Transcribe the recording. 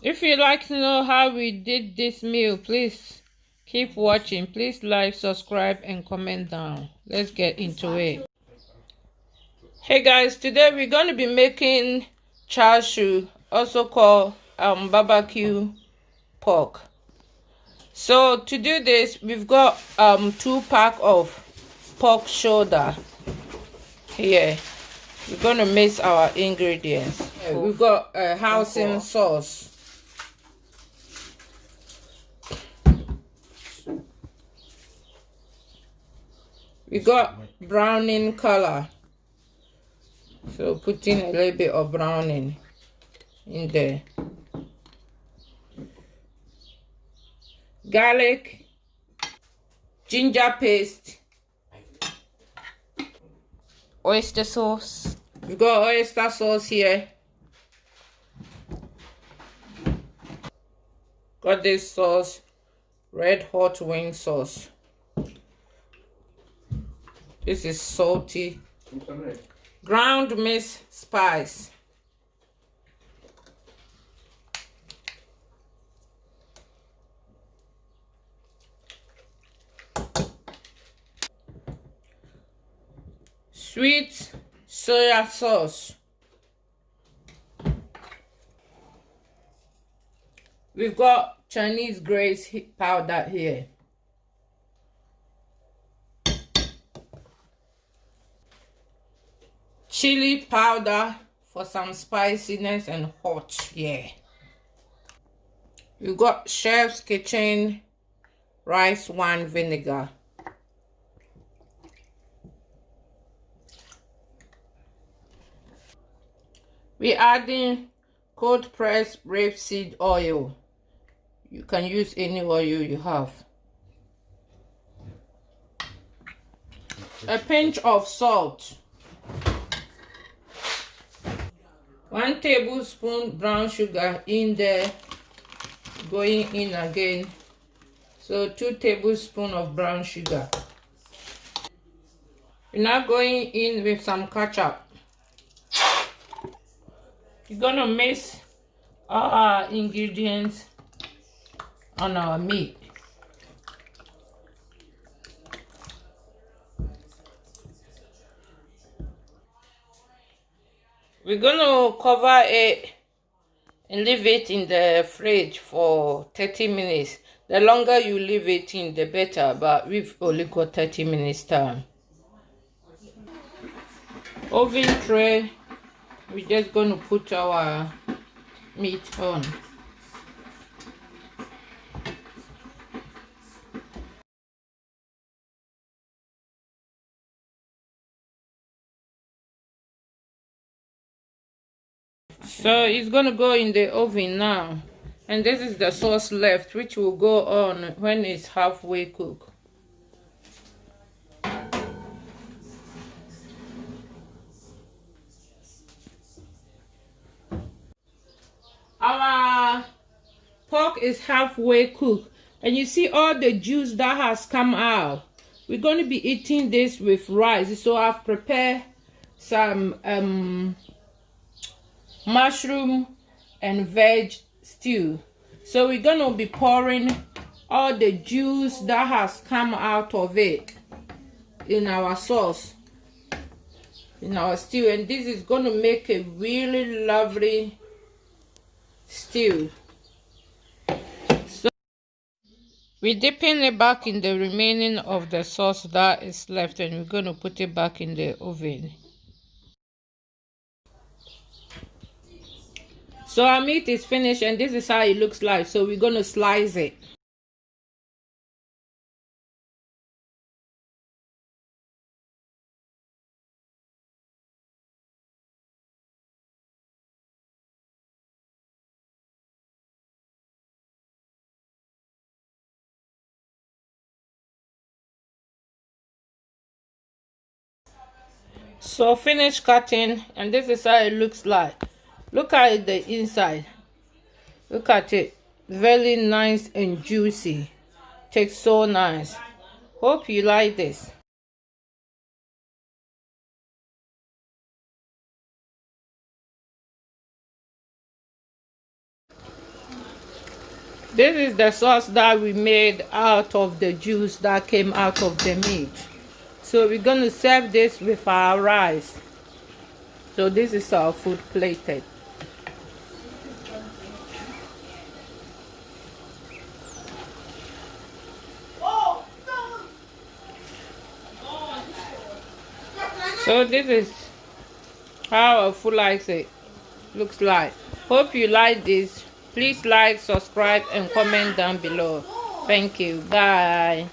If you'd like to know how we did this meal, please keep watching. Please like, subscribe, and comment down. Let's get into it. Hey guys, today we're going to be making Char Siu, also called BBQ Pork. So to do this, we've got 2 packs of pork shoulder here. We're going to mix our ingredients. We've got hoisin sauce. We got browning color. So putting a little bit of browning in there. Garlic, ginger paste, oyster sauce. We got oyster sauce here. Got this sauce, red hot wing sauce. This is salty. Ground minced spice. Sweet soya sauce. We've got Chinese grace powder here. Chili powder for some spiciness and hot, yeah. We've got Chef's Kitchen rice wine vinegar. We're adding cold pressed rapeseed oil. You can use any oil you have. A pinch of salt. 1 tablespoon brown sugar in there, going in again. So 2 tablespoons of brown sugar. We're now going in with some ketchup. We're gonna mix all our ingredients on our meat. We're gonna cover it and leave it in the fridge for 30 minutes. The longer you leave it in, the better, but we've only got 30 minutes time. Oven tray, we're just gonna put our meat on. So it's gonna go in the oven now, and this is the sauce left, which will go on when it's halfway cooked. Our pork is halfway cooked, and you see all the juice that has come out. We're going to be eating this with rice, so I've prepared some mushroom and veg stew. So we're going to be pouring all the juice that has come out of it in our sauce, in our stew, and this is going to make a really lovely stew. So we're dipping it back in the remaining of the sauce that is left, and we're going to put it back in the oven. So our meat is finished, and this is how it looks like. So we're going to slice it. So finish cutting, and this is how it looks like. Look at the inside. Look at it. Very nice and juicy. Tastes so nice. Hope you like this. This is the sauce that we made out of the juice that came out of the meat. So we're going to serve this with our rice. So this is our food plated. So this is how our food looks like. Hope you like this. Please like, subscribe, and comment down below. Thank you. Bye.